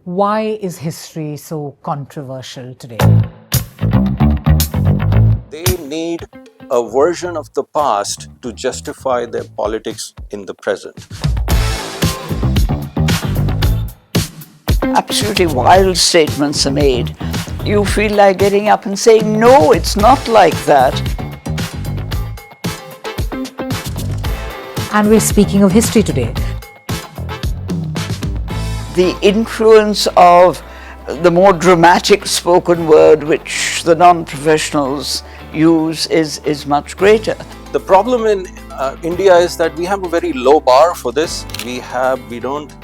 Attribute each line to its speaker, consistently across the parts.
Speaker 1: Why is history so controversial today?
Speaker 2: They need a version of the past to justify their politics in the present.
Speaker 3: Absolutely wild statements are made. You feel like getting up and saying, no, it's not like that.
Speaker 1: And we're speaking of history today.
Speaker 3: The influence of the more dramatic spoken word, which the non-professionals use, is much greater.
Speaker 2: The problem in India is that we have a very low bar for this. We don't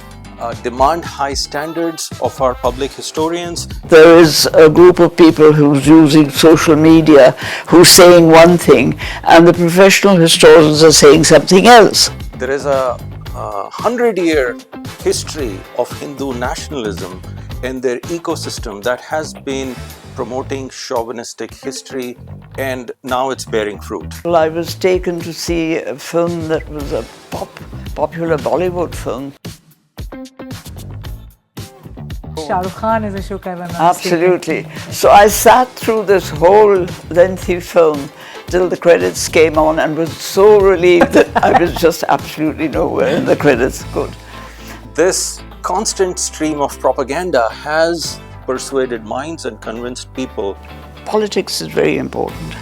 Speaker 2: demand high standards of our public historians.
Speaker 3: There is a group of people who's using social media who's saying one thing, and the professional historians are saying something else.
Speaker 2: There is a 100-year history of Hindu nationalism in their ecosystem that has been promoting chauvinistic history, and now it's bearing fruit.
Speaker 3: Well, I was taken to see a film that was a popular Bollywood film.
Speaker 1: Shah Rukh Khan is a show clever.
Speaker 3: Absolutely. So I sat through this whole lengthy film till the credits came on and was so relieved that I was just absolutely nowhere in the credits. Good.
Speaker 2: This constant stream of propaganda has persuaded minds and convinced people.
Speaker 3: Politics is very important,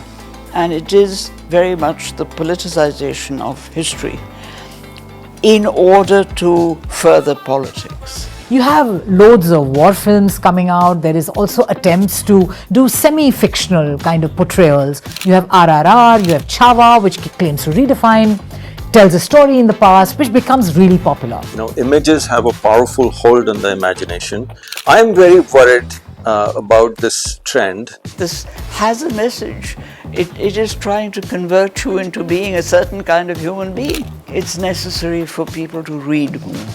Speaker 3: and it is very much the politicization of history in order to further politics.
Speaker 1: You have loads of war films coming out. There is also attempts to do semi-fictional kind of portrayals. You have RRR, you have Chava, which claims to redefine, tells a story in the past, which becomes really popular.
Speaker 2: Images have a powerful hold on the imagination. I am very worried about this trend.
Speaker 3: This has a message. It is trying to convert you into being a certain kind of human being. It's necessary for people to read more.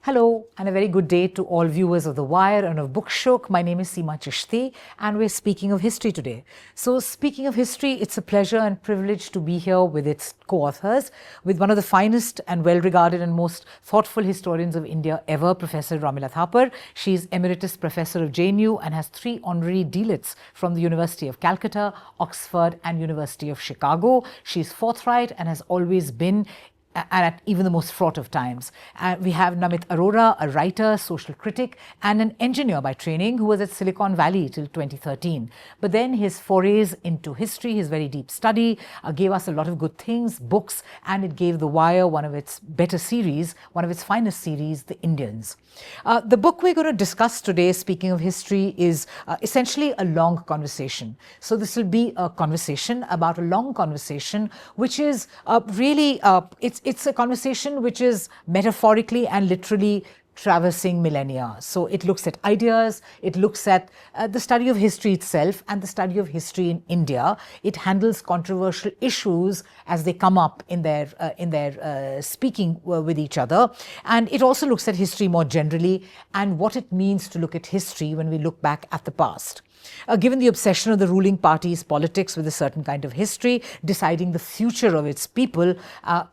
Speaker 1: Hello and a very good day to all viewers of The Wire and of Bookshok. My name is Seema Chishti and we're speaking of history today. So speaking of history, it's a pleasure and privilege to be here with its co-authors, with one of the finest and well-regarded and most thoughtful historians of India ever, Professor Romila Thapar. She's Emeritus Professor of JNU and has 3 honorary DLits from the University of Calcutta, Oxford and University of Chicago. She's forthright and has always been at even the most fraught of times. We have Namit Arora, a writer, social critic, and an engineer by training who was at Silicon Valley till 2013. But then his forays into history, his very deep study, gave us a lot of good things, books, and it gave The Wire one of its better series, one of its finest series, The Indians. The book we're going to discuss today, speaking of history, is essentially a long conversation. So this will be a conversation about a long conversation, which is really, it's a conversation which is metaphorically and literally traversing millennia. So it looks at ideas, it looks at the study of history itself and the study of history in India. It handles controversial issues as they come up in their speaking with each other. And it also looks at history more generally and what it means to look at history when we look back at the past. Given the obsession of the ruling party's politics with a certain kind of history, deciding the future of its people,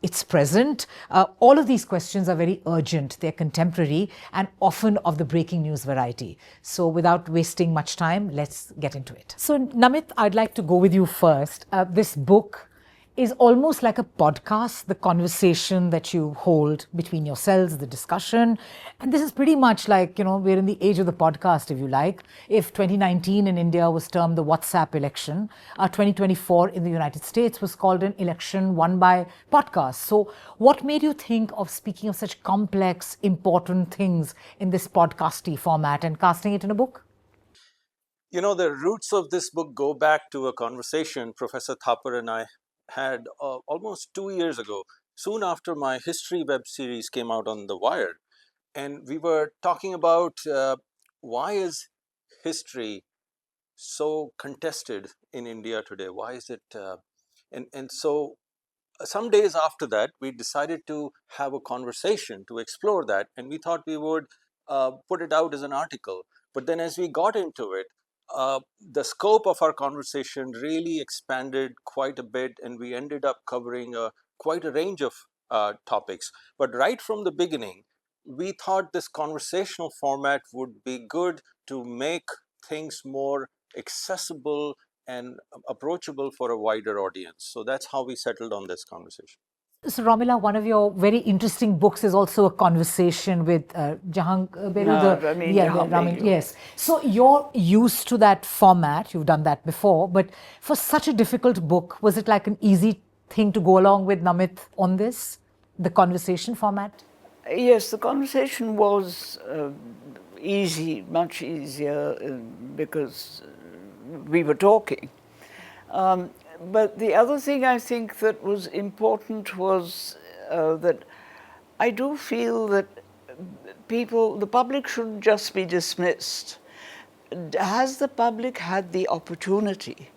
Speaker 1: its present, all of these questions are very urgent. They're contemporary and often of the breaking news variety. So without wasting much time, let's get into it. So Namit, I'd like to go with you first. This book is almost like a podcast, the conversation that you hold between yourselves, the discussion. And this is pretty much like, we're in the age of the podcast, if you like. If 2019 in India was termed the WhatsApp election, 2024 in the United States was called an election won by podcasts. So what made you think of speaking of such complex, important things in this podcasty format and casting it in a book?
Speaker 2: The roots of this book go back to a conversation Professor Thapar and I had almost 2 years ago, soon after my history web series came out on The Wire. And we were talking about why is history so contested in India today? Why is it? And so some days after that, we decided to have a conversation to explore that. And we thought we would put it out as an article. But then as we got into it, the scope of our conversation really expanded quite a bit, and we ended up covering quite a range of topics. But right from the beginning, we thought this conversational format would be good to make things more accessible and approachable for a wider audience. So that's how we settled on this conversation.
Speaker 1: So, Romila, one of your very interesting books is also a conversation with Jahan
Speaker 3: Ramin.
Speaker 1: Yes. So you're used to that format. You've done that before. But for such a difficult book, was it like an easy thing to go along with Namit on this, the conversation format?
Speaker 3: Yes, the conversation was easy, much easier because we were talking. But the other thing I think that was important was that I do feel that the public shouldn't just be dismissed. Has the public had the opportunity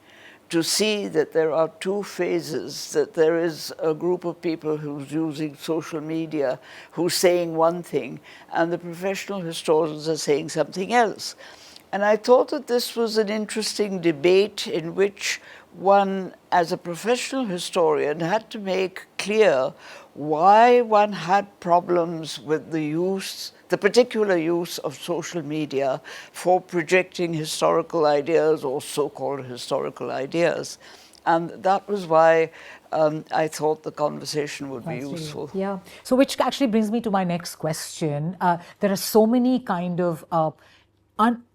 Speaker 3: to see that there are two phases, that there is a group of people who's using social media, who's saying one thing, and the professional historians are saying something else? And I thought that this was an interesting debate in which one, as a professional historian, had to make clear why one had problems with the particular use of social media for projecting historical ideas or so-called historical ideas. And that was why I thought the conversation would be useful.
Speaker 1: Yeah. So which actually brings me to my next question. There are so many kind of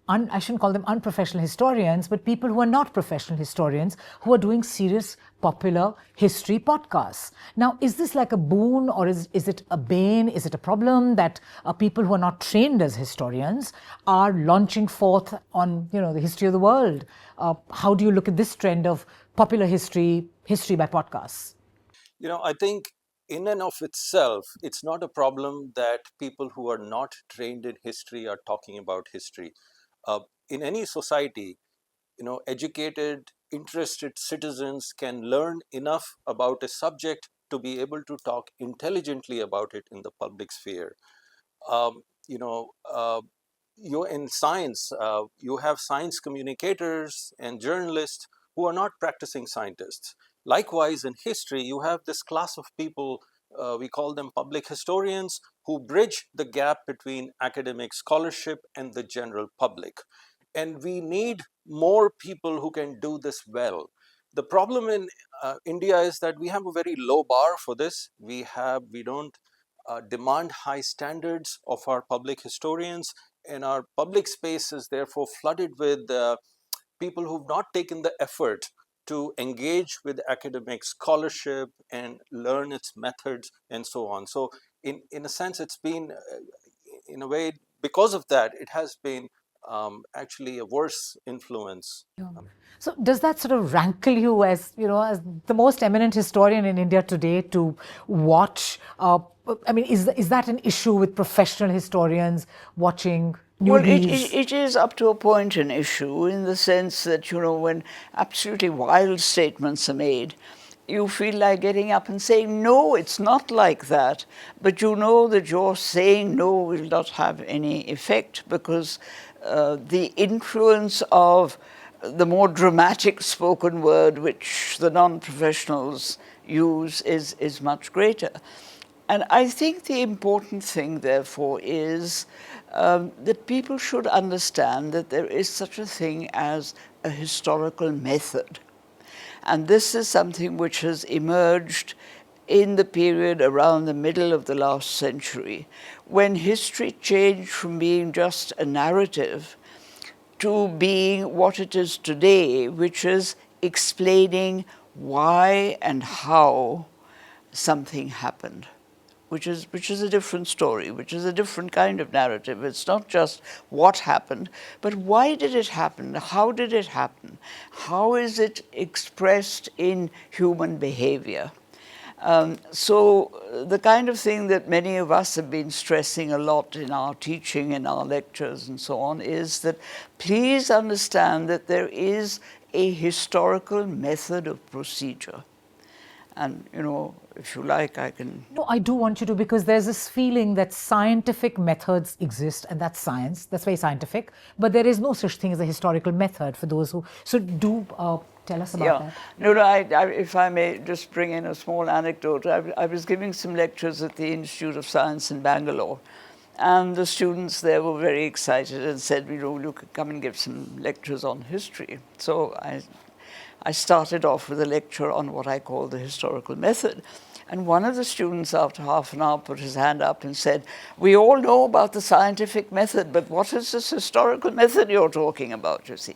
Speaker 1: I shouldn't call them unprofessional historians, but people who are not professional historians who are doing serious popular history podcasts. Now, is this like a boon or is it a bane? Is it a problem that people who are not trained as historians are launching forth on, the history of the world? How do you look at this trend of popular history by podcasts?
Speaker 2: I think in and of itself, it's not a problem that people who are not trained in history are talking about history. In any society, educated, interested citizens can learn enough about a subject to be able to talk intelligently about it in the public sphere. You're in science, you have science communicators and journalists who are not practicing scientists. Likewise, in history, you have this class of people, we call them public historians, who bridge the gap between academic scholarship and the general public. And we need more people who can do this well. The problem in India is that we have a very low bar for this. We don't demand high standards of our public historians, and our public space is therefore flooded with people who've not taken the effort to engage with academic scholarship and learn its methods and so on. So in a sense, it's been, in a way, because of that, it has been actually a worse influence.
Speaker 1: Yeah. So does that sort of rankle you as, as the most eminent historian in India today to watch? Is that an issue with professional historians watching newbies?
Speaker 3: Well, it is up to a point an issue in the sense that, when absolutely wild statements are made, you feel like getting up and saying, no, it's not like that. But you know that your saying no will not have any effect because the influence of the more dramatic spoken word, which the non-professionals use, is much greater. And I think the important thing, therefore, is that people should understand that there is such a thing as a historical method. And this is something which has emerged in the period around the middle of the last century, when history changed from being just a narrative to being what it is today, which is explaining why and how something happened, which is a different story, which is a different kind of narrative. It's not just what happened, but why did it happen? How did it happen? How is it expressed in human behavior? So the kind of thing that many of us have been stressing a lot in our teaching, in our lectures and so on, is that please understand that there is a historical method of procedure. And, if you like, I can...
Speaker 1: No, I do want you to, because there's this feeling that scientific methods exist, and that's science, that's very scientific, but there is no such thing as a historical method for those who... So do Tell us about that.
Speaker 3: No, if I may just bring in a small anecdote. I was giving some lectures at the Institute of Science in Bangalore, and the students there were very excited and said, you could come and give some lectures on history. So I started off with a lecture on what I call the historical method. And one of the students, after half an hour, put his hand up and said, we all know about the scientific method, but what is this historical method you're talking about, you see?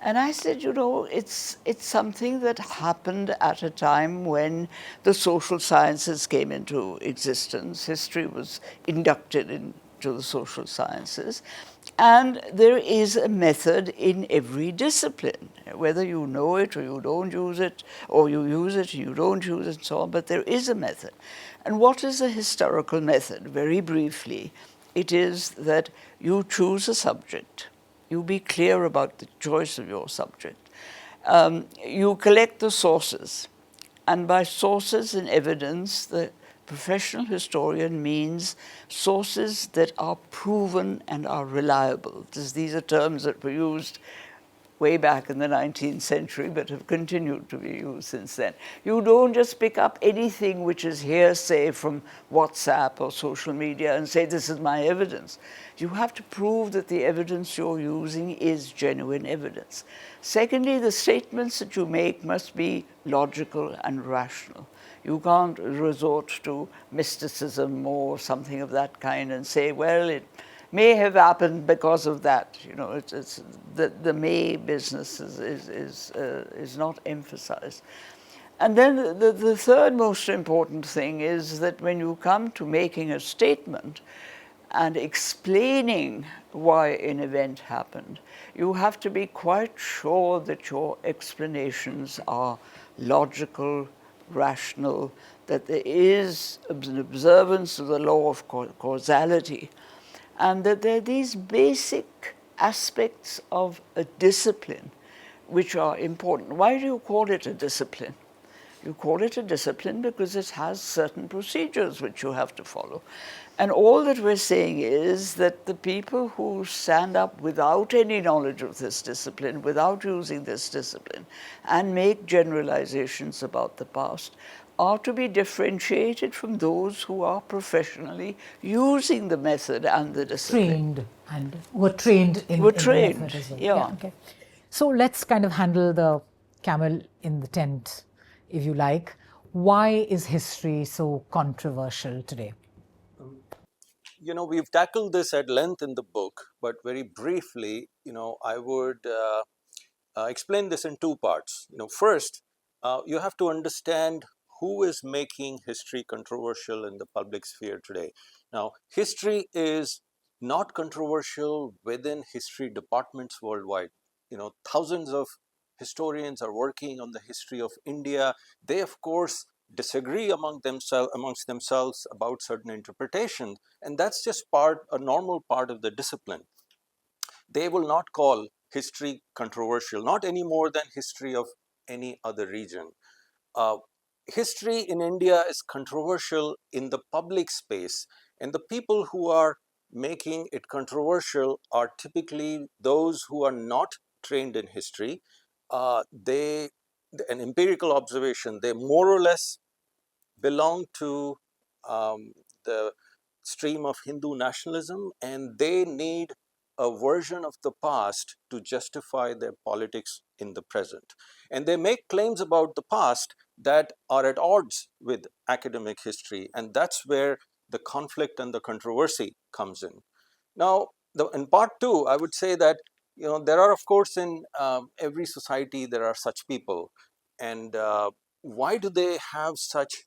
Speaker 3: And I said, it's something that happened at a time when the social sciences came into existence. History was inducted into the social sciences. And there is a method in every discipline, whether you know it or you don't use it, or you use it and you don't use it and so on, but there is a method. And what is a historical method? Very briefly, it is that you choose a subject. You be clear about the choice of your subject. You collect the sources. And by sources and evidence, the professional historian means sources that are proven and are reliable. These are terms that were used way back in the 19th century, but have continued to be used since then. You don't just pick up anything which is hearsay from WhatsApp or social media and say, this is my evidence. You have to prove that the evidence you're using is genuine evidence. Secondly, the statements that you make must be logical and rational. You can't resort to mysticism or something of that kind and say, well, it may have happened because of that. It's the may business is not emphasized. And then the third most important thing is that when you come to making a statement and explaining why an event happened, you have to be quite sure that your explanations are logical, rational, that there is an observance of the law of causality, and that there are these basic aspects of a discipline which are important. Why do you call it a discipline? You call it a discipline because it has certain procedures which you have to follow. And all that we're saying is that the people who stand up without any knowledge of this discipline, without using this discipline, and make generalizations about the past, are to be differentiated from those who are professionally using the method and the discipline.
Speaker 1: Trained and were trained in the method as well.
Speaker 3: Yeah.
Speaker 1: Okay. So let's kind of handle the camel in the tent, if you like. Why is history so controversial today?
Speaker 2: We've tackled this at length in the book, but very briefly, I would explain this in two parts. First, you have to understand who is making history controversial in the public sphere today. Now, history is not controversial within history departments worldwide. Thousands of historians are working on the history of India. They, of course, disagree amongst themselves about certain interpretations, and that's just a normal part of the discipline. They will not call history controversial, not any more than history of any other region. Uh, History in India is controversial in the public space, and the people who are making it controversial are typically those who are not trained in history. An empirical observation, they more or less belong to the stream of Hindu nationalism, and they need a version of the past to justify their politics in the present. And they make claims about the past that are at odds with academic history, and that's where the conflict and the controversy comes in. Now, in part two, I would say that there are, of course, in every society there are such people, and why do they have such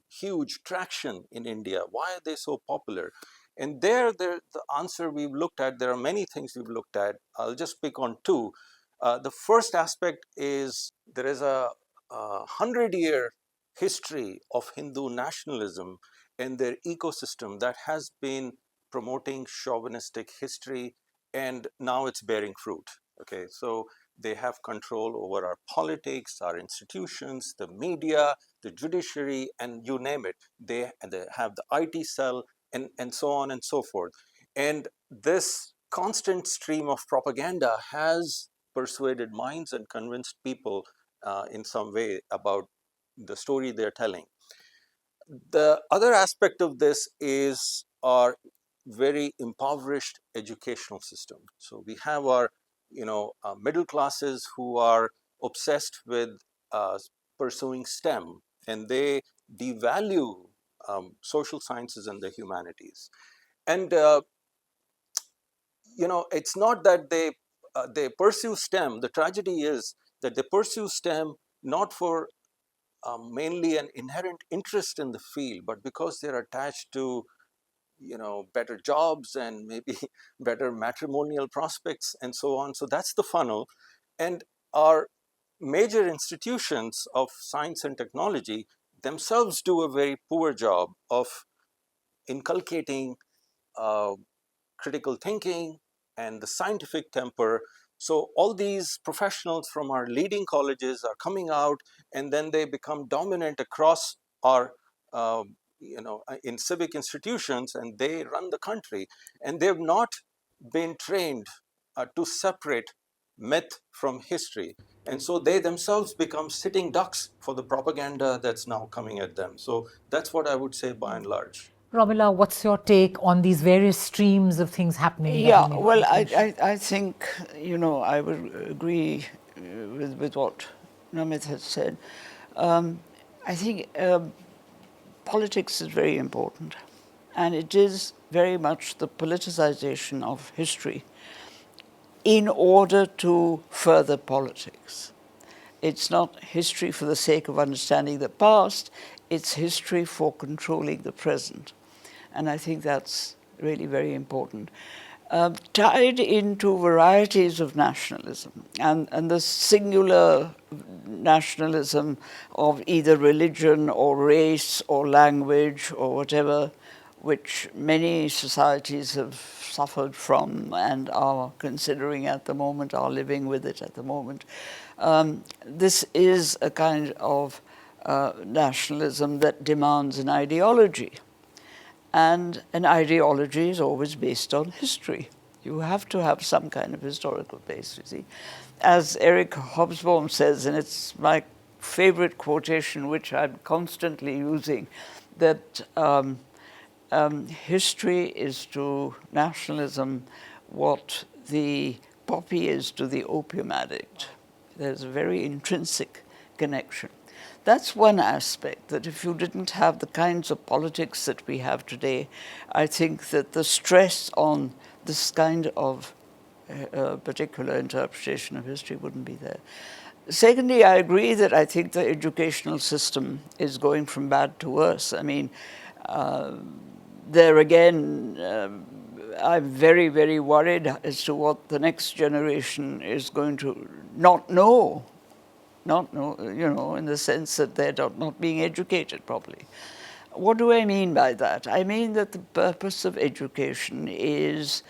Speaker 2: huge traction in India? Why are they so popular? And the answer we've looked at, there are many things we've looked at. I'll just pick on two. The first aspect is there is a 100-year history of Hindu nationalism and their ecosystem that has been promoting chauvinistic history, and now it's bearing fruit. Okay, so they have control over our politics, our institutions, the media, the judiciary, and you name it. They have the IT cell, and so on and so forth. And this constant stream of propaganda has persuaded minds and convinced people in some way about the story they're telling. The other aspect of this is our very impoverished educational system. So we have our, middle classes who are obsessed with pursuing STEM, and they devalue social sciences and the humanities. And it's not that they pursue STEM. The tragedy is that they pursue STEM not for mainly an inherent interest in the field, but because they're attached to better jobs and maybe better matrimonial prospects and so on. So that's the funnel. And our major institutions of science and technology themselves do a very poor job of inculcating uh, critical thinking and the scientific temper. So all these professionals from our leading colleges are coming out, and then they become dominant across our, in civic institutions, and they run the country. And they've not been trained to separate myth from history. And so they themselves become sitting ducks for the propaganda that's now coming at them. So that's what I would say by and large.
Speaker 1: Romila, what's your take on these various streams of things happening that
Speaker 3: Yeah,
Speaker 1: you
Speaker 3: well,
Speaker 1: mentioned?
Speaker 3: I think, I would agree with what Namit has said. I think politics is very important, and it is very much the politicization of history in order to further politics. It's not history for the sake of understanding the past, it's history for controlling the present. And I think that's really very important. Tied into varieties of nationalism and the singular nationalism of either religion or race or language or whatever, which many societies have suffered from and are considering at the moment, are living with it at the moment. This is a kind of nationalism that demands an ideology. And an ideology is always based on history. You have to have some kind of historical base, you see. As Eric Hobsbawm says, and it's my favorite quotation, which I'm constantly using, that history is to nationalism what the poppy is to the opium addict. There's a very intrinsic connection. That's one aspect, that if you didn't have the kinds of politics that we have today, I think that the stress on this kind of particular interpretation of history wouldn't be there. Secondly, I agree that I think the educational system is going from bad to worse. I mean, there again, I'm very, very worried as to what the next generation is going to not know, in the sense that they're not being educated properly. What do I mean by that? I mean that the purpose of education is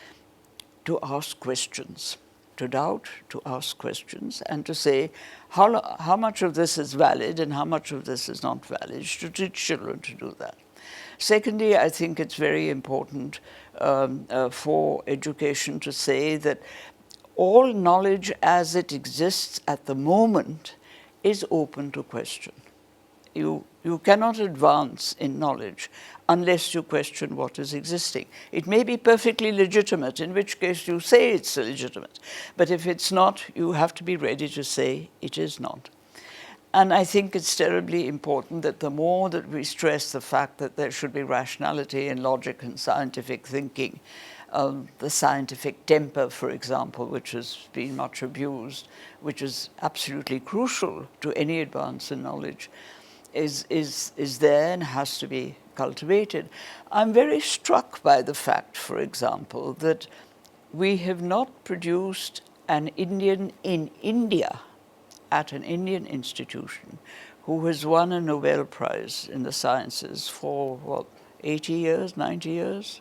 Speaker 3: to ask questions, to doubt, to ask questions, and to say how much of this is valid and how much of this is not valid, to teach children to do that. Secondly, I think it's very important for education to say that all knowledge as it exists at the moment is open to question. You cannot advance in knowledge unless you question what is existing. It may be perfectly legitimate, in which case you say it's legitimate. But if it's not, you have to be ready to say it is not. And I think it's terribly important that the more that we stress the fact that there should be rationality and logic and scientific thinking, the scientific temper, for example, which has been much abused, which is absolutely crucial to any advance in knowledge, is there and has to be cultivated. I'm very struck by the fact, for example, that we have not produced an Indian in India at an Indian institution who has won a Nobel Prize in the sciences for, 80 years, 90 years?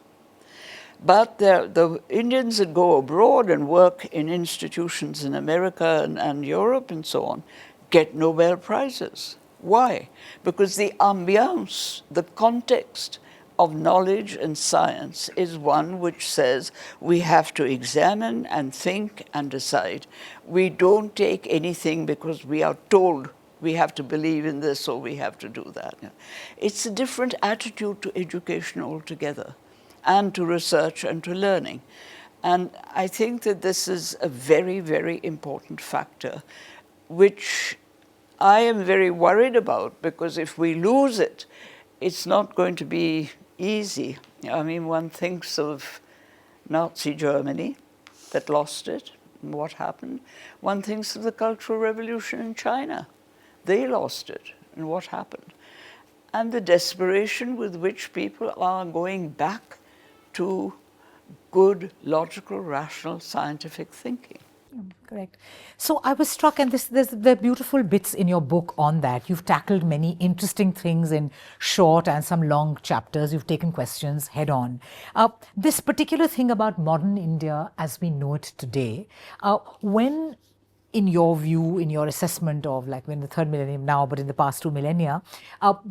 Speaker 3: But the Indians that go abroad and work in institutions in America and Europe and so on get Nobel Prizes. Why? Because the ambiance, the context of knowledge and science is one which says we have to examine and think and decide. We don't take anything because we are told we have to believe in this or we have to do that. It's a different attitude to education altogether, and to research and to learning. And I think that this is a very, very important factor, which I am very worried about, because if we lose it, it's not going to be easy. I mean, one thinks of Nazi Germany that lost it, and what happened. One thinks of the Cultural Revolution in China. They lost it, and what happened. And the desperation with which people are going back to good, logical, rational, scientific thinking.
Speaker 1: Correct. So I was struck, and there are beautiful bits in your book on that. You've tackled many interesting things in short and some long chapters. You've taken questions head on. This particular thing about modern India as we know it today, when, in your view, in your assessment of, like, we're in the third millennium now, but in the past 2 millennia,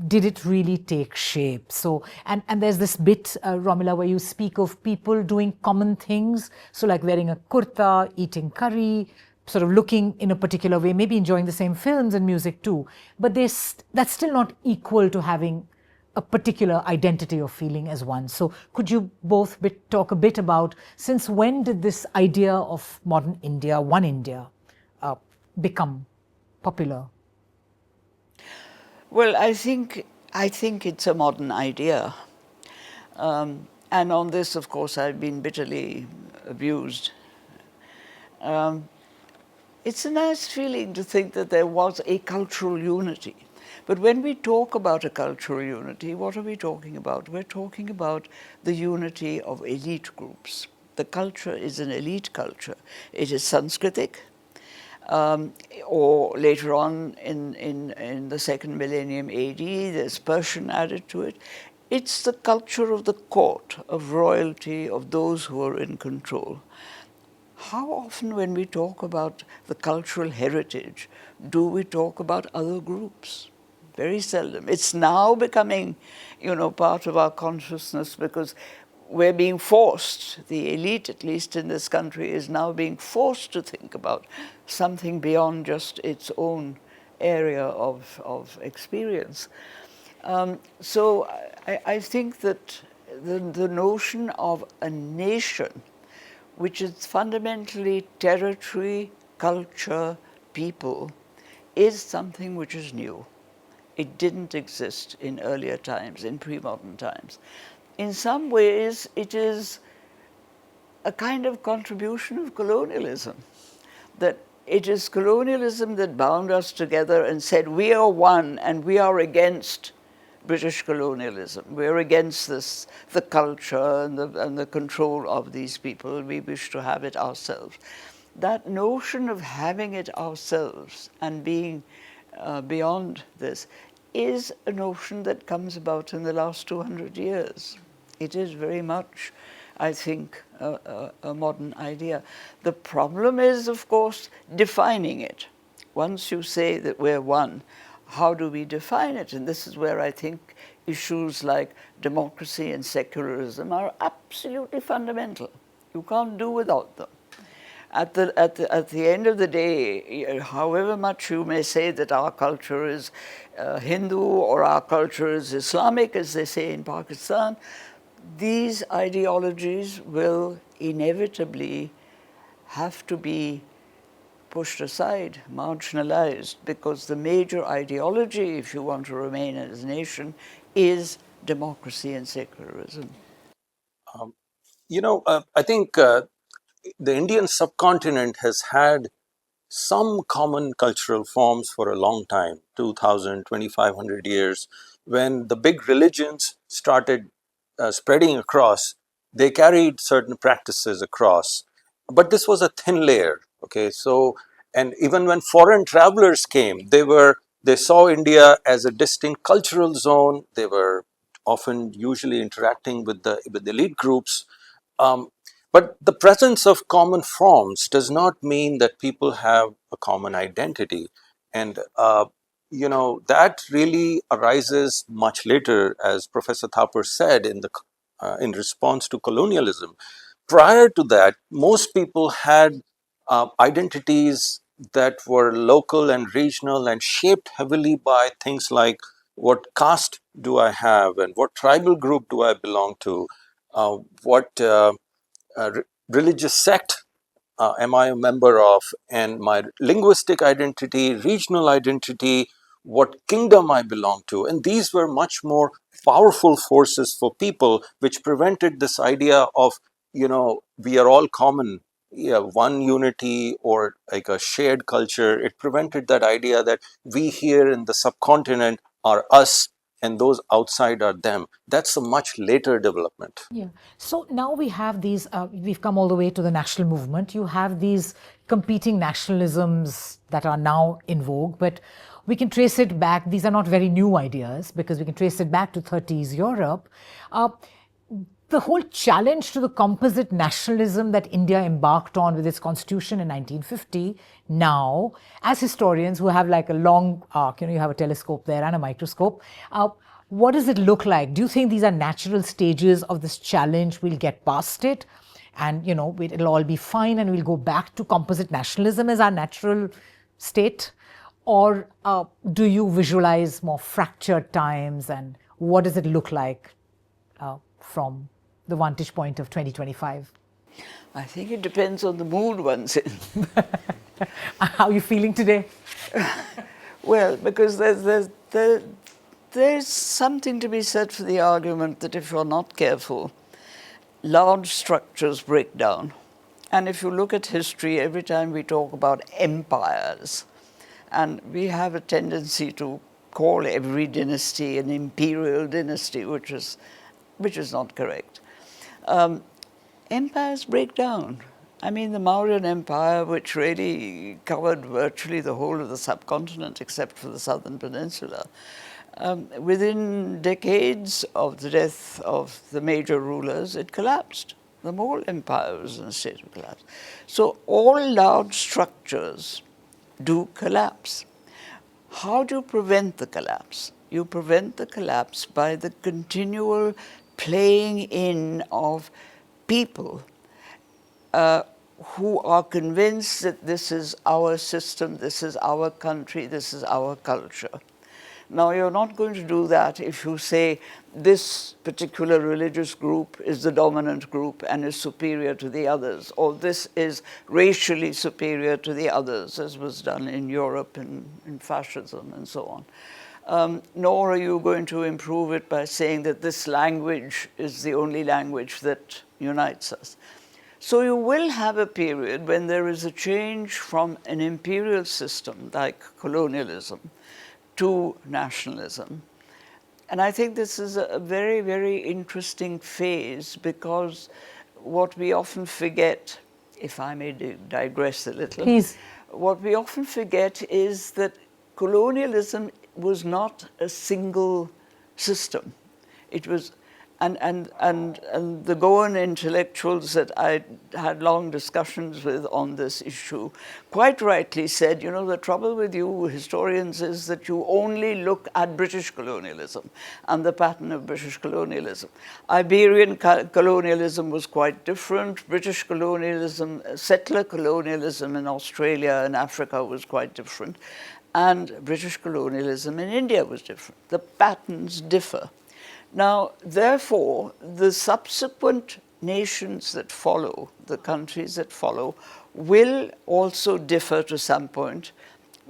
Speaker 1: did it really take shape? So, and there's this bit, Romila, where you speak of people doing common things, so like wearing a kurta, eating curry, sort of looking in a particular way, maybe enjoying the same films and music too, but that's still not equal to having a particular identity or feeling as one. So could you both talk a bit about, since when did this idea of modern India, one India, become popular?
Speaker 3: Well, I think it's a modern idea. And on this, of course, I've been bitterly abused. It's a nice feeling to think that there was a cultural unity. But when we talk about a cultural unity, what are we talking about? We're talking about the unity of elite groups. The culture is an elite culture. It is Sanskritic, or later on in the second millennium AD, there's Persian added to it. It's the culture of the court, of royalty, of those who are in control. How often when we talk about the cultural heritage, do we talk about other groups? Very seldom. It's now becoming, part of our consciousness, because we're being forced, the elite, at least in this country, is now being forced to think about something beyond just its own area of experience. So I think that the notion of a nation, which is fundamentally territory, culture, people, is something which is new. It didn't exist in earlier times, in pre-modern times. In some ways, it is a kind of contribution of colonialism, that it is colonialism that bound us together and said, we are one and we are against British colonialism. We're against this, the culture and the control of these people. We wish to have it ourselves. That notion of having it ourselves and being beyond this is a notion that comes about in the last 200 years. It is very much, I think, a modern idea. The problem is, of course, defining it. Once you say that we're one, how do we define it? And this is where I think issues like democracy and secularism are absolutely fundamental. You can't do without them. At the end of the day, however much you may say that our culture is Hindu or our culture is Islamic, as they say in Pakistan, these ideologies will inevitably have to be pushed aside, marginalized, because the major ideology, if you want to remain as a nation, is democracy and secularism.
Speaker 2: I think the Indian subcontinent has had some common cultural forms for a long time, 2000, 2500 years. When the big religions started spreading across, they carried certain practices across. But this was a thin layer, okay? So, and even when foreign travelers came, they saw India as a distinct cultural zone. They were often usually interacting with the elite groups. Um, but the presence of common forms does not mean that people have a common identity. And that really arises much later, as Professor Thapar said in response to colonialism. Prior to that, most people had identities that were local and regional and shaped heavily by things like what caste do I have and what tribal group do I belong to, what religious sect am I a member of, and my linguistic identity, regional identity, what kingdom I belong to. And these were much more powerful forces for people, which prevented this idea of, we are all common, yeah, one unity or like a shared culture. It prevented that idea that we here in the subcontinent are us and those outside are them. That's a much later development.
Speaker 1: Yeah. So now we have these, we've come all the way to the national movement. You have these competing nationalisms that are now in vogue, but we can trace it back. These are not very new ideas because we can trace it back to 30s Europe. The whole challenge to the composite nationalism that India embarked on with its constitution in 1950, now, as historians who have like a long arc, you have a telescope there and a microscope, what does it look like? Do you think these are natural stages of this challenge? We'll get past it and, it'll all be fine and we'll go back to composite nationalism as our natural state? Or do you visualize more fractured times, and what does it look like from the vantage point of 2025?
Speaker 3: I think it depends on the mood one's in.
Speaker 1: How are you feeling today?
Speaker 3: Well, because there's something to be said for the argument that if you're not careful, large structures break down. And if you look at history, every time we talk about empires, and we have a tendency to call every dynasty an imperial dynasty, which is not correct. Empires break down. I mean, the Mauryan Empire, which really covered virtually the whole of the subcontinent except for the southern peninsula, within decades of the death of the major rulers, it collapsed. The Mughal Empire was in a state of collapse. So all large structures do collapse. How do you prevent the collapse? You prevent the collapse by the continual playing in of people who are convinced that this is our system, this is our country, this is our culture. Now, you're not going to do that if you say this particular religious group is the dominant group and is superior to the others, or this is racially superior to the others, as was done in Europe in fascism and so on. Nor are you going to improve it by saying that this language is the only language that unites us. So you will have a period when there is a change from an imperial system like colonialism to nationalism. And I think this is a very, very interesting phase, because what we often forget, if I may digress a little,
Speaker 1: Please.
Speaker 3: What we often forget is that colonialism was not a single system. It was, and the Goan intellectuals that I had long discussions with on this issue quite rightly said, the trouble with you historians is that you only look at British colonialism and the pattern of British colonialism. Iberian colonialism was quite different. British colonialism, settler colonialism in Australia and Africa was quite different. And British colonialism in India was different. The patterns differ. Now, therefore, the subsequent nations that follow, the countries that follow, will also differ to some point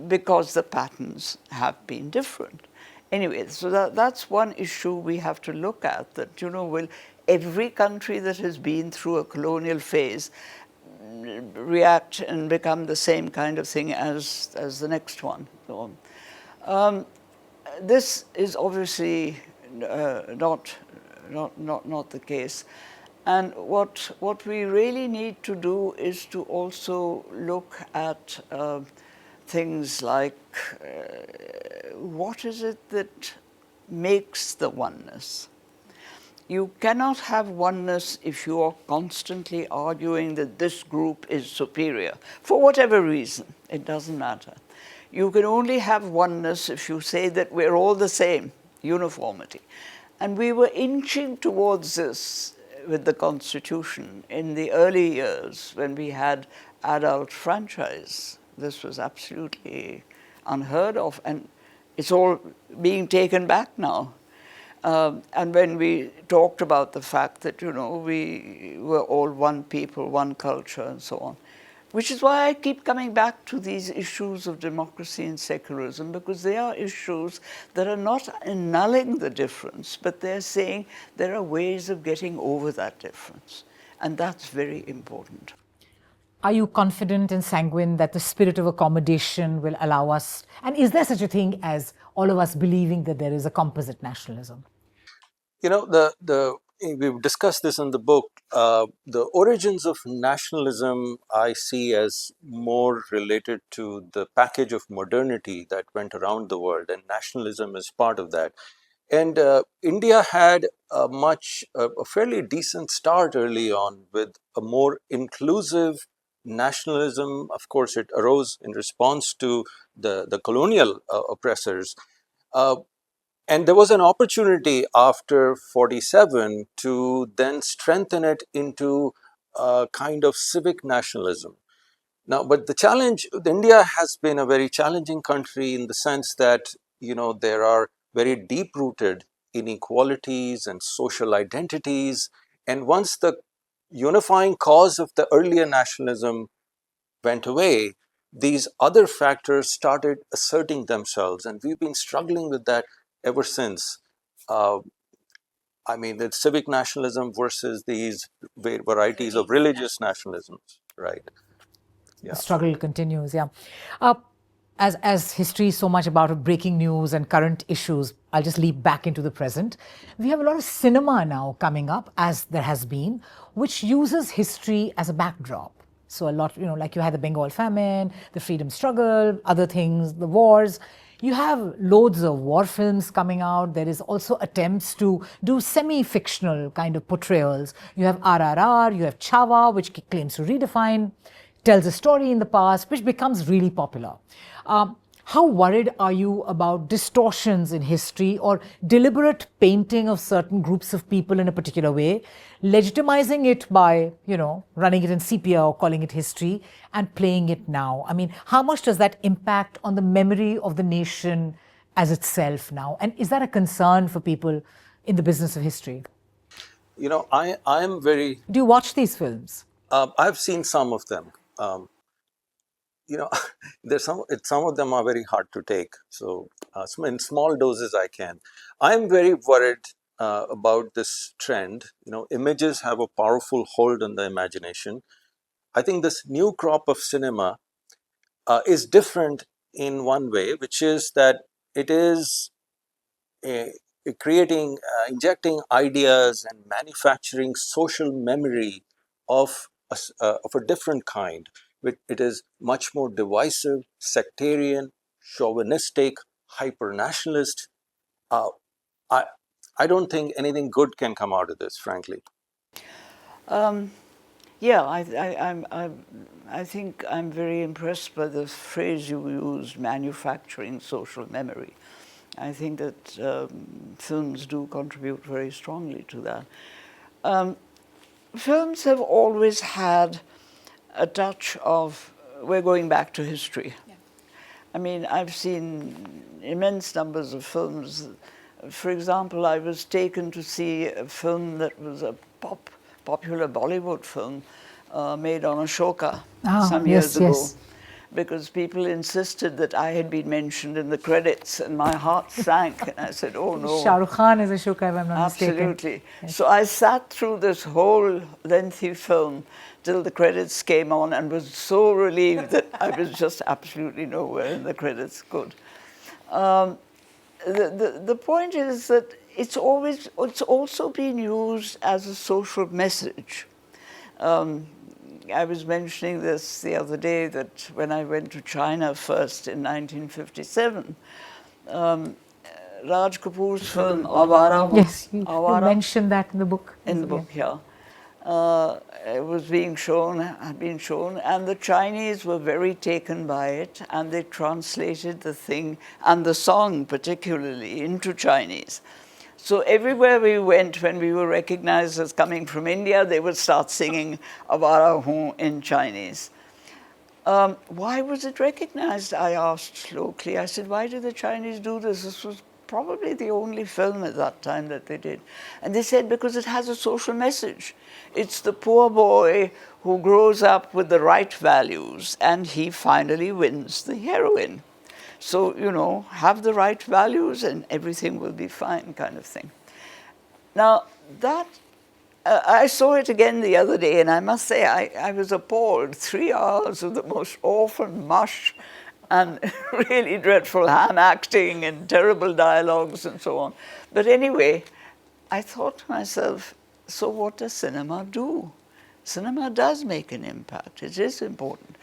Speaker 3: because the patterns have been different. Anyway, so that's one issue we have to look at, that, will every country that has been through a colonial phase react and become the same kind of thing as the next one? So, this is obviously not the case. And what we really need to do is to also look at things like what is it that makes the oneness? You cannot have oneness if you are constantly arguing that this group is superior, for whatever reason. It doesn't matter. You can only have oneness if you say that we're all the same, uniformity. And we were inching towards this with the Constitution in the early years when we had adult franchise. This was absolutely unheard of, and it's all being taken back now. And when we talked about the fact that, we were all one people, one culture, and so on, which is why I keep coming back to these issues of democracy and secularism, because they are issues that are not annulling the difference, but they're saying there are ways of getting over that difference. And that's very important.
Speaker 1: Are you confident and sanguine that the spirit of accommodation will allow us? And is there such a thing as all of us believing that there is a composite nationalism?
Speaker 2: We've discussed this in the book. The origins of nationalism I see as more related to the package of modernity that went around the world, and nationalism is part of that. And India had a fairly decent start early on with a more inclusive nationalism. Of course, it arose in response to the colonial oppressors. And there was an opportunity after 47 to then strengthen it into a kind of civic nationalism. Now, but the challenge, India has been a very challenging country in the sense that, there are very deep-rooted inequalities and social identities. And once the unifying cause of the earlier nationalism went away, these other factors started asserting themselves. And we've been struggling with that ever since. The civic nationalism versus these varieties of religious nationalisms, right?
Speaker 1: The struggle continues, yeah. As history is so much about breaking news and current issues, I'll just leap back into the present. We have a lot of cinema now coming up, as there has been, which uses history as a backdrop. So a lot, like you had the Bengal famine, the freedom struggle, other things, the wars. You have loads of war films coming out. There is also attempts to do semi-fictional kind of portrayals. You have RRR, you have Chava, which claims to redefine, tells a story in the past, which becomes really popular. How worried are you about distortions in history or deliberate painting of certain groups of people in a particular way, legitimizing it by, running it in sepia or calling it history and playing it now? I mean, how much does that impact on the memory of the nation as itself now? And is that a concern for people in the business of history?
Speaker 2: I'm very...
Speaker 1: Do you watch these films?
Speaker 2: I've seen some of them. There's some of them are very hard to take. So in small doses, I can. I'm very worried about this trend. Images have a powerful hold on the imagination. I think this new crop of cinema is different in one way, which is that it is injecting ideas and manufacturing social memory of a different kind. It is much more divisive, sectarian, chauvinistic, hyper-nationalist. I don't think anything good can come out of this, frankly.
Speaker 3: Yeah, I think I'm very impressed by the phrase you used, manufacturing social memory. I think that films do contribute very strongly to that. Films have always had a touch of, we're going back to history. Yeah. I mean, I've seen immense numbers of films. For example, I was taken to see a film that was a popular Bollywood film made on Ashoka some years ago, because people insisted that I had been mentioned in the credits, and my heart sank. And I said, oh no.
Speaker 1: Shah Rukh Khan is Ashoka, if I'm not mistaken.
Speaker 3: Absolutely. Yes. So I sat through this whole lengthy film till the credits came on and was so relieved that I was just absolutely nowhere in the credits. Good. The point is that it's also been used as a social message. I was mentioning this the other day, that when I went to China first in 1957, Raj Kapoor's film Awara.
Speaker 1: Yes, you mentioned that in the book.
Speaker 3: In the book, yeah. it was being shown, had been shown, and the Chinese were very taken by it, and they translated the thing, and the song particularly, into Chinese. So everywhere we went, when we were recognized as coming from India, they would start singing Avara Hoon in Chinese. Why was it recognized? I asked locally. I said, why did the Chinese do this? This was probably the only film at that time that they did. And they said, because it has a social message. It's the poor boy who grows up with the right values, and he finally wins the heroine. So, you know, have the right values and everything will be fine, kind of thing. Now, that I saw it again the other day, and I must say I was appalled. 3 hours of the most awful mush and really dreadful ham acting and terrible dialogues and so on. But anyway, I thought to myself, so what does cinema do? Cinema does make an impact. It is important.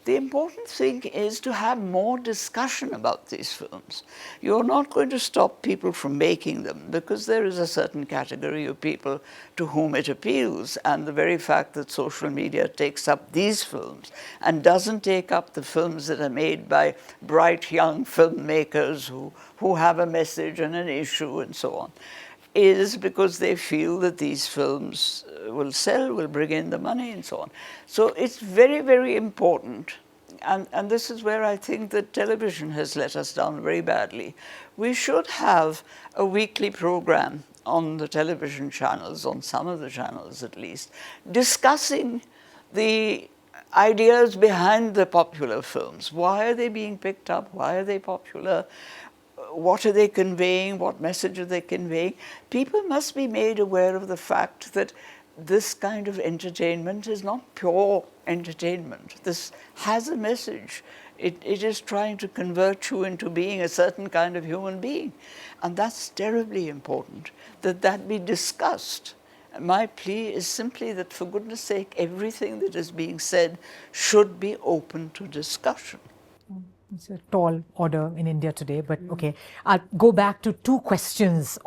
Speaker 3: The important thing is to have more discussion about these films. You're not going to stop people from making them, because there is a certain category of people to whom it appeals, and the very fact that social media takes up these films and doesn't take up the films that are made by bright young filmmakers who have a message and an issue and so on, is because they feel that these films will sell, will bring in the money and so on. So it's very, very important. And this is where I think that television has let us down very badly. We should have a weekly program on the television channels, on some of the channels at least, discussing the ideas behind the popular films. Why are they being picked up? Why are they popular? What are they conveying? What message are they conveying? People must be made aware of the fact that this kind of entertainment is not pure entertainment. This has a message. It is trying to convert you into being a certain kind of human being. And that's terribly important, that that be discussed. My plea is simply that, for goodness sake, everything that is being said should be open to discussion.
Speaker 1: It's a tall order in India today, but okay. I'll go back to two questions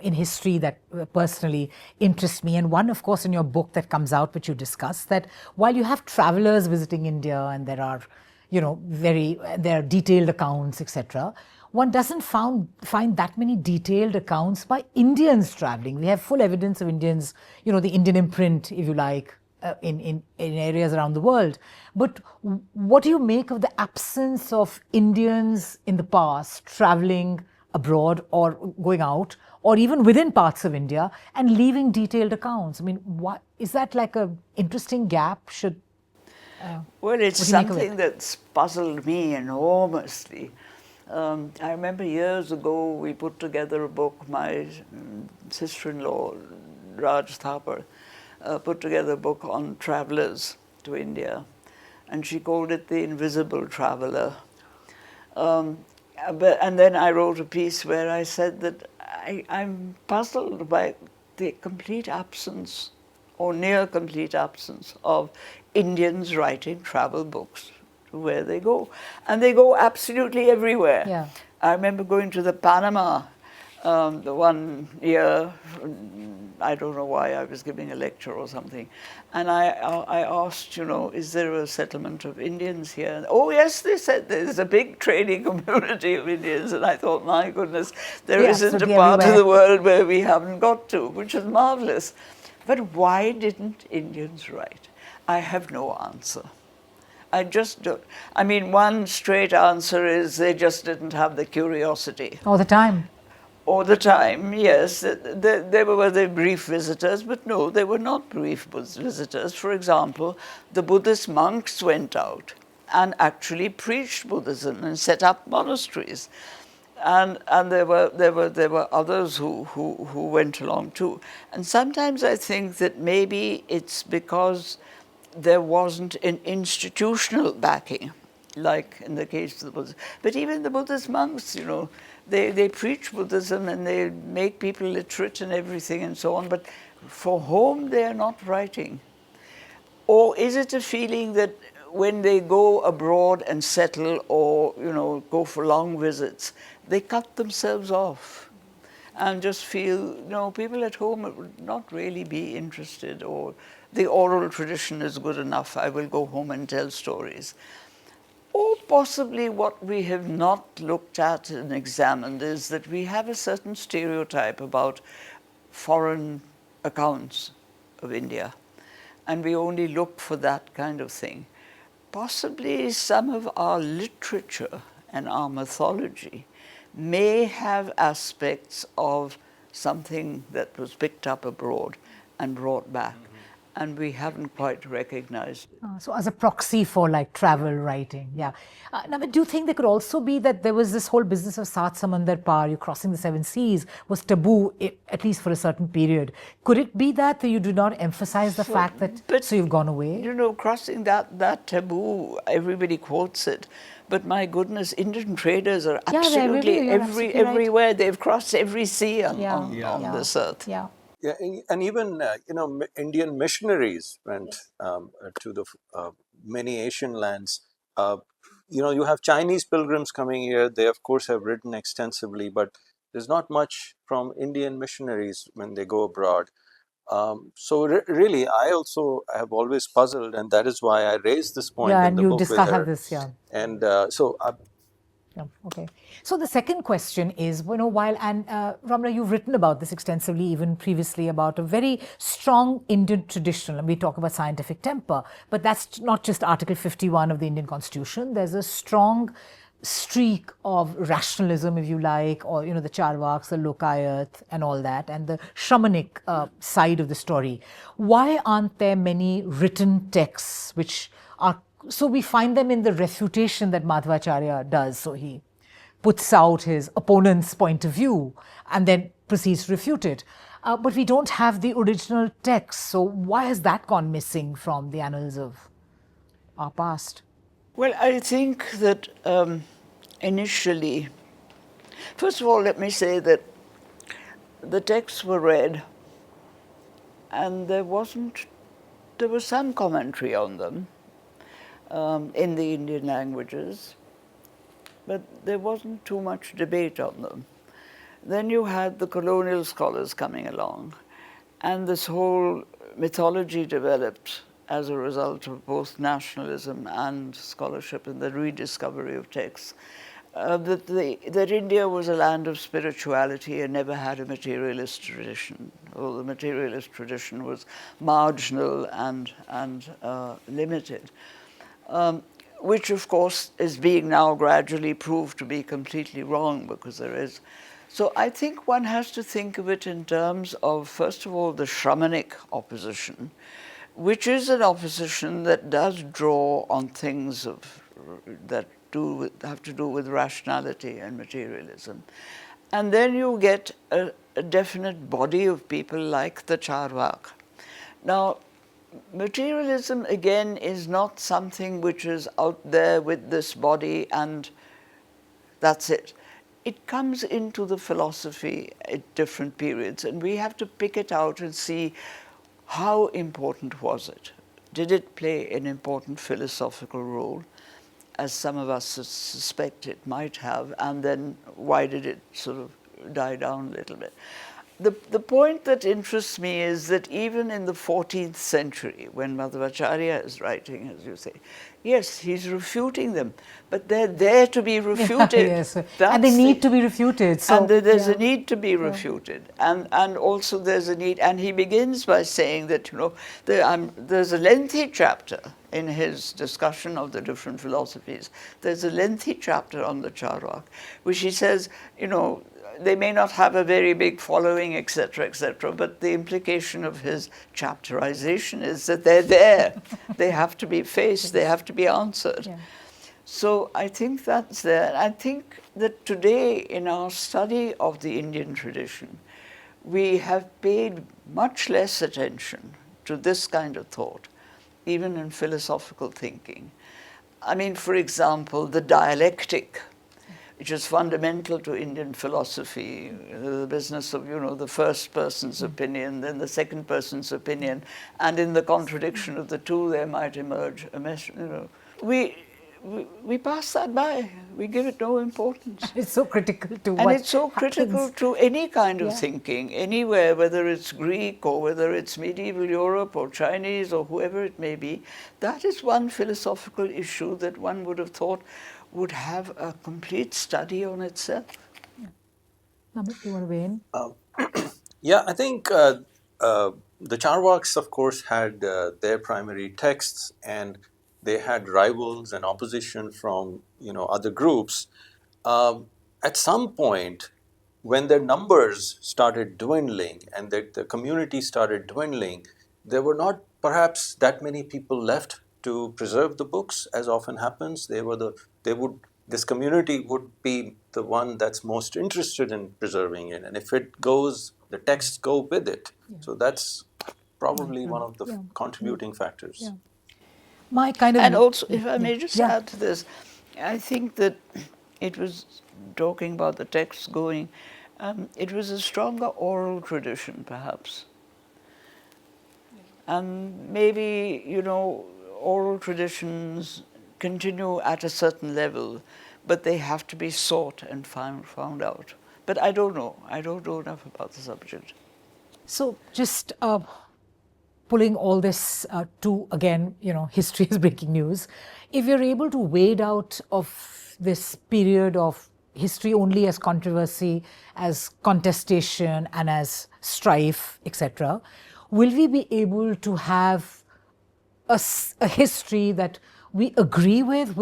Speaker 1: in history that personally interest me. And one, of course, in your book that comes out, which you discuss, that while you have travelers visiting India and there are, you know, there are detailed accounts, etc., one doesn't find that many detailed accounts by Indians traveling. We have full evidence of Indians, you know, the Indian imprint, if you like, in areas around the world. But what do you make of the absence of Indians in the past traveling abroad or going out, or even within parts of India, and leaving detailed accounts? I mean, what is that, like a interesting gap?
Speaker 3: Well, it's something that's puzzled me enormously. I remember years ago we put together a book, my sister-in-law, Raj Thapar, put together a book on travelers to India, and she called it The Invisible Traveler. And then I wrote a piece where I said that I'm puzzled by the complete absence, or near complete absence, of Indians writing travel books to where they go. And they go absolutely everywhere.
Speaker 1: Yeah.
Speaker 3: I remember going to the Panama the one year. I don't know why, I was giving a lecture or something, and I asked, you know, is there a settlement of Indians here? And, oh yes, they said there's a big trading community of Indians, and I thought, my goodness, there isn't a part of the world where we haven't got to, which is marvelous. But why didn't Indians write? I have no answer. I just don't. I mean, one straight answer is they just didn't have the curiosity.
Speaker 1: All the time.
Speaker 3: All the time, yes. They were the brief visitors, but no, they were not brief visitors. For example, the Buddhist monks went out and actually preached Buddhism and set up monasteries. And there were others who went along too. And sometimes I think that maybe it's because there wasn't an institutional backing, like in the case of the Buddhists. But even the Buddhist monks, you know, they preach Buddhism and they make people literate and everything and so on, but for whom they are not writing? Or is it a feeling that when they go abroad and settle, or, you know, go for long visits, they cut themselves off? and just feel, people at home would not really be interested, or the oral tradition is good enough, I will go home and tell stories. Or possibly what we have not looked at and examined is that we have a certain stereotype about foreign accounts of India, and we only look for that kind of thing. Possibly some of our literature and our mythology may have aspects of something that was picked up abroad and brought back, and we haven't quite recognized it.
Speaker 1: So as a proxy for like travel writing, yeah. Now, but do you think there could also be that there was this whole business of Saat Samandar Par, you crossing the seven seas, was taboo, at least for a certain period? Could it be that you do not emphasize the fact that, so you've gone away?
Speaker 3: Crossing that taboo, everybody quotes it. But my goodness, Indian traders are absolutely everywhere. Right. They've crossed every sea on this earth.
Speaker 1: Yeah.
Speaker 2: Yeah, and even Indian missionaries went to the many Asian lands. You have Chinese pilgrims coming here. They of course have written extensively, but there's not much from Indian missionaries when they go abroad. So really, I also have always puzzled, and that is why I raised this point in the book with her.
Speaker 1: This, yeah.
Speaker 2: And
Speaker 1: okay. So the second question is, Romila, you've written about this extensively, even previously, about a very strong Indian tradition. And we talk about scientific temper, but that's not just Article 51 of the Indian Constitution. There's a strong streak of rationalism, if you like, or, the Charvaks, the Lokayat, and all that, and the Shramanic side of the story. Why aren't there many written texts which are... So we find them in the refutation that Madhvacharya does. So he puts out his opponent's point of view and then proceeds to refute it. But we don't have the original text. So why has that gone missing from the annals of our past?
Speaker 3: Well, I think that initially, first of all, let me say that the texts were read and there was some commentary on them. In the Indian languages, but there wasn't too much debate on them. Then you had the colonial scholars coming along, and this whole mythology developed as a result of both nationalism and scholarship and the rediscovery of texts, that India was a land of spirituality and never had a materialist tradition, or the materialist tradition was marginal and limited. Which, of course, is being now gradually proved to be completely wrong, because there is. So I think one has to think of it in terms of, first of all, the Shramanic opposition, which is an opposition that does draw on things that have to do with rationality and materialism. And then you get a definite body of people like the Charvak. Now, materialism, again, is not something which is out there with this body and that's it. It comes into the philosophy at different periods, and we have to pick it out and see how important was it. Did it play an important philosophical role, as some of us suspect it might have, and then why did it sort of die down a little bit? The point that interests me is that even in the 14th century, when Madhvacharya is writing, as you say, yes, he's refuting them, but they're there to be refuted.
Speaker 1: Yes, and they need to be refuted. So,
Speaker 3: and there's a need to be refuted. And also there's a need, and he begins by saying that, there's a lengthy chapter in his discussion of the different philosophies. There's a lengthy chapter on the Charvak, which he says, they may not have a very big following, etc., but the implication of his chapterization is that they're there. They have to be faced. They have to be answered. Yeah. So I think that's there. I think that today, in our study of the Indian tradition, we have paid much less attention to this kind of thought, even in philosophical thinking. I mean, for example, the dialectic, which is fundamental to Indian philosophy, the business of, the first person's opinion, then the second person's opinion, and in the contradiction of the two, there might emerge a message. we pass that by. We give it no importance.
Speaker 1: It's so critical to
Speaker 3: And
Speaker 1: what
Speaker 3: it's so critical
Speaker 1: happens.
Speaker 3: to any kind of
Speaker 1: Yeah.
Speaker 3: thinking, anywhere, whether it's Greek or whether it's medieval Europe or Chinese or whoever it may be. That is one philosophical issue that one would have thought would have a complete study on itself.
Speaker 1: Namit, do you want to weigh in?
Speaker 2: Yeah, I think the Charvaks, of course, had their primary texts, and they had rivals and opposition from other groups. Um, at some point, when their numbers started dwindling and that the community started dwindling, there were not perhaps that many people left to preserve the books, as often happens. This community would be the one that's most interested in preserving it, and if it goes, the texts go with it. So that's probably one of the contributing factors.
Speaker 1: Yeah. My kind of
Speaker 3: And also, if I may just
Speaker 1: yeah.
Speaker 3: add to this, I think that it was talking about the text going, it was a stronger oral tradition, perhaps. And maybe, oral traditions continue at a certain level, but they have to be sought and found out. But I don't know. I don't know enough about the subject.
Speaker 1: So just pulling all this to, again, history is breaking news. If you're able to wade out of this period of history only as controversy, as contestation, and as strife, etc., will we be able to have a history that we agree with,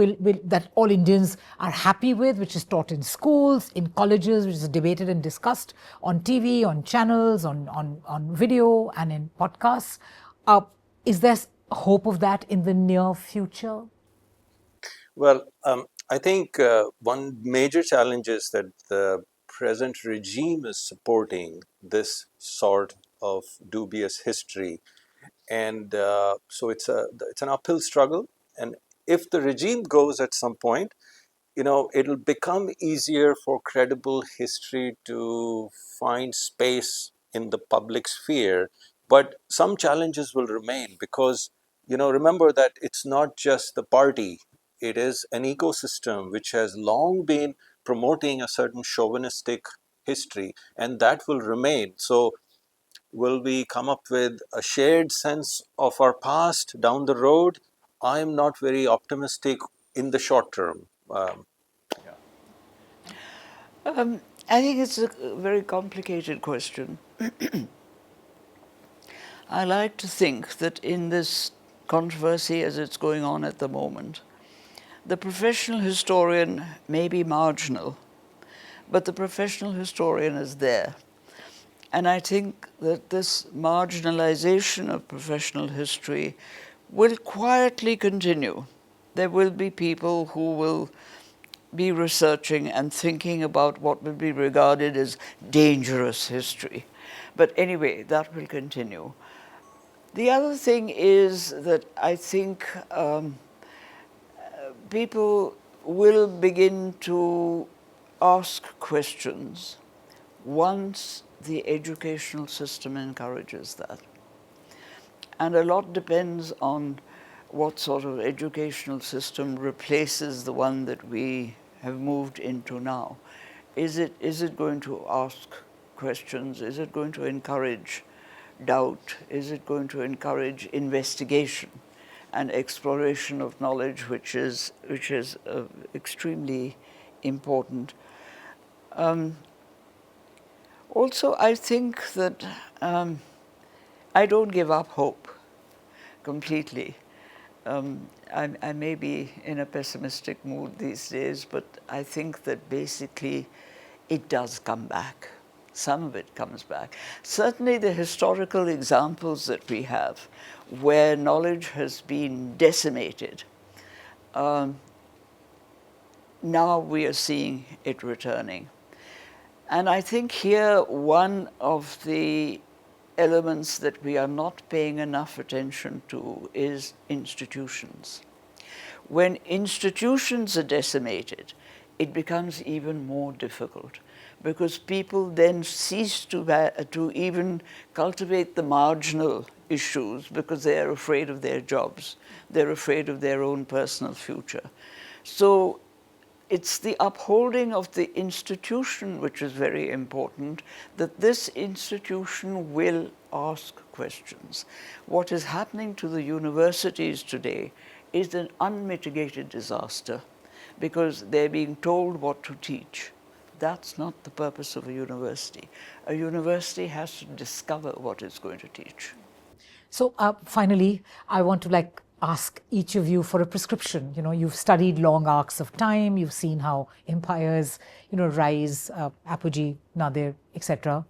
Speaker 1: that all Indians are happy with, which is taught in schools, in colleges, which is debated and discussed on TV, on channels, on video, and in podcasts? Is there hope of that in the near future?
Speaker 2: Well, I think one major challenge is that the present regime is supporting this sort of dubious history, and so it's an uphill struggle. And if the regime goes at some point, it'll become easier for credible history to find space in the public sphere. But some challenges will remain because, remember that it's not just the party, it is an ecosystem which has long been promoting a certain chauvinistic history, and that will remain. So, will we come up with a shared sense of our past down the road? I'm not very optimistic in the short term.
Speaker 3: I think it's a very complicated question. I like to think that in this controversy as it's going on at the moment, the professional historian may be marginal, but the professional historian is there. And I think that this marginalization of professional history will quietly continue. There will be people who will be researching and thinking about what will be regarded as dangerous history. But anyway, that will continue. The other thing is that I think people will begin to ask questions once the educational system encourages that. And a lot depends on what sort of educational system replaces the one that we have moved into now. Is it going to ask questions? Is it going to encourage doubt? Is it going to encourage investigation and exploration of knowledge, which is extremely important? Also, I think that I don't give up hope completely. I may be in a pessimistic mood these days, but I think that basically it does come back. Some of it comes back. Certainly the historical examples that we have where knowledge has been decimated, now we are seeing it returning. And I think here one of the elements that we are not paying enough attention to is institutions. When institutions are decimated, it becomes even more difficult because people then cease to even cultivate the marginal issues because they are afraid of their jobs. They're afraid of their own personal future. So it's the upholding of the institution which is very important, that this institution will ask questions. What is happening to the universities today is an unmitigated disaster because they're being told what to teach. That's not the purpose of a university. A university has to discover what it's going to teach.
Speaker 1: So finally, I want to ask each of you for a prescription. You've studied long arcs of time. You've seen how empires, rise, apogee, nadir, etc.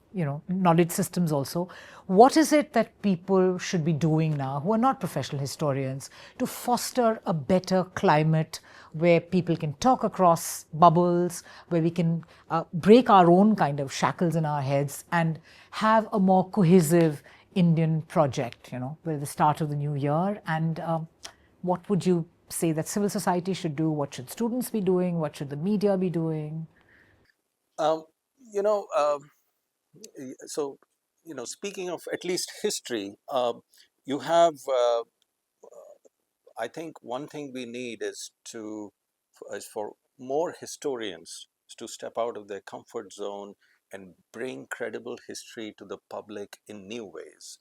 Speaker 1: Knowledge systems also. What is it that people should be doing now, who are not professional historians, to foster a better climate where people can talk across bubbles, where we can break our own kind of shackles in our heads and have a more cohesive Indian project, with the start of the new year? And what would you say that civil society should do? What should students be doing? What should the media be doing?
Speaker 2: Um, you know, um, so, speaking of at least history, you have, I think one thing we need is for more historians to step out of their comfort zone and bring credible history to the public in new ways,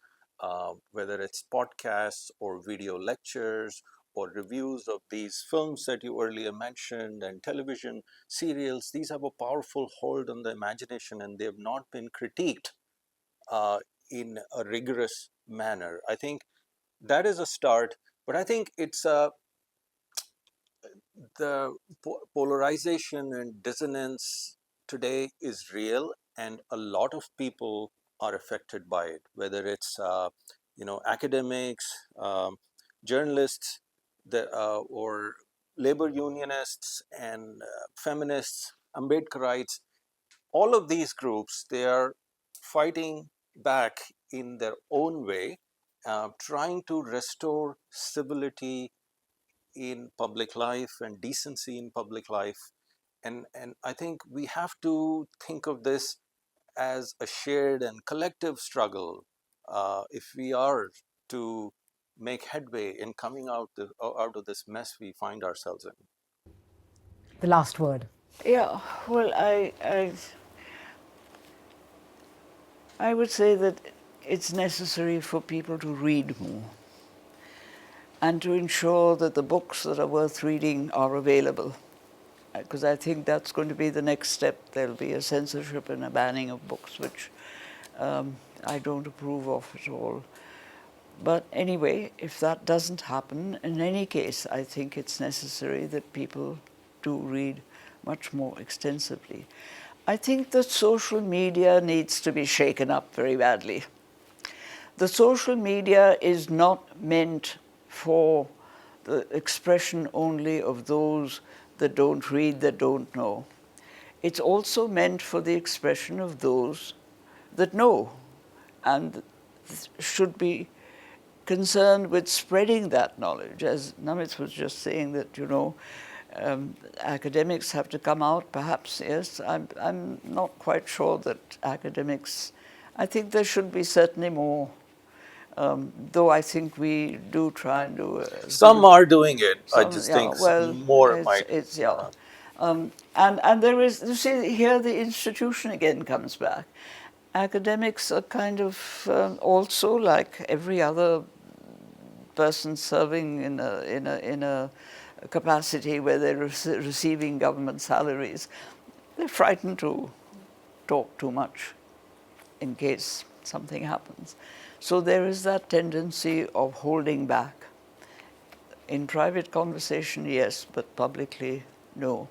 Speaker 2: whether it's podcasts or video lectures or reviews of these films that you earlier mentioned and television serials. These have a powerful hold on the imagination and they have not been critiqued in a rigorous manner. I think that is a start, but I think it's the polarization and dissonance today is real, and a lot of people are affected by it. Whether it's academics, journalists, or labor unionists and feminists, Ambedkarites, all of these groups, they are fighting back in their own way, trying to restore civility in public life and decency in public life. And I think we have to think of this as a shared and collective struggle if we are to make headway in coming out of this mess we find ourselves in.
Speaker 1: The last word.
Speaker 3: Yeah, well, I would say that it's necessary for people to read more and to ensure that the books that are worth reading are available, because I think that's going to be the next step. There'll be a censorship and a banning of books, which I don't approve of at all. But anyway, if that doesn't happen, in any case, I think it's necessary that people do read much more extensively. I think that social media needs to be shaken up very badly. The social media is not meant for the expression only of those that don't read, that don't know. It's also meant for the expression of those that know and should be concerned with spreading that knowledge. As Namit was just saying, that academics have to come out, perhaps, yes. I'm not quite sure that academics, I think there should be certainly more, though I think we do try and do
Speaker 2: Some are doing it. I just
Speaker 3: yeah,
Speaker 2: think
Speaker 3: well,
Speaker 2: more might.
Speaker 3: it's yeah. And there is, you see, here the institution again comes back. Academics are kind of also like every other person serving in a capacity where they're receiving government salaries. They're frightened to talk too much in case something happens. So there is that tendency of holding back. In private conversation, yes, but publicly, no.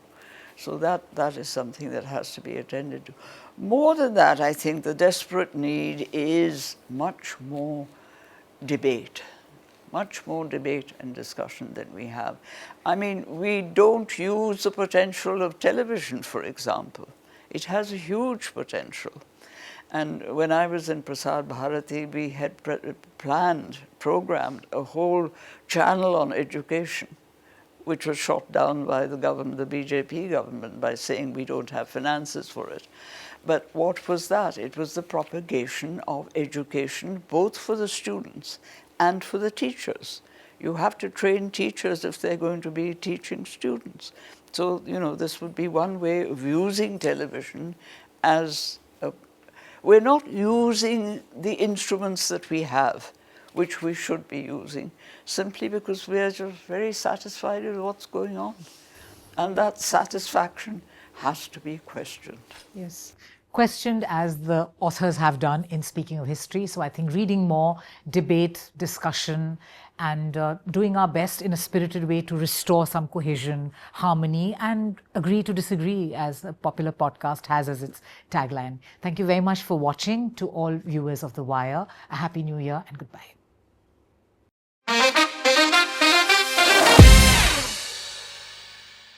Speaker 3: So that is something that has to be attended to. More than that, I think the desperate need is much more debate and discussion than we have. I mean, we don't use the potential of television, for example. It has a huge potential. And when I was in Prasar Bharati, we had programmed a whole channel on education, which was shot down by the government, the BJP government, by saying we don't have finances for it. But what was that? It was the propagation of education, both for the students and for the teachers. You have to train teachers if they're going to be teaching students. So, this would be one way of using television as we're not using the instruments that we have, which we should be using, simply because we're just very satisfied with what's going on. And that satisfaction has to be questioned.
Speaker 1: Yes. Questioned as the authors have done in Speaking of History. So I think reading more, debate, discussion, and doing our best in a spirited way to restore some cohesion, harmony, and agree to disagree, as a popular podcast has as its tagline. Thank you very much for watching. To all viewers of The Wire, a Happy New Year and goodbye.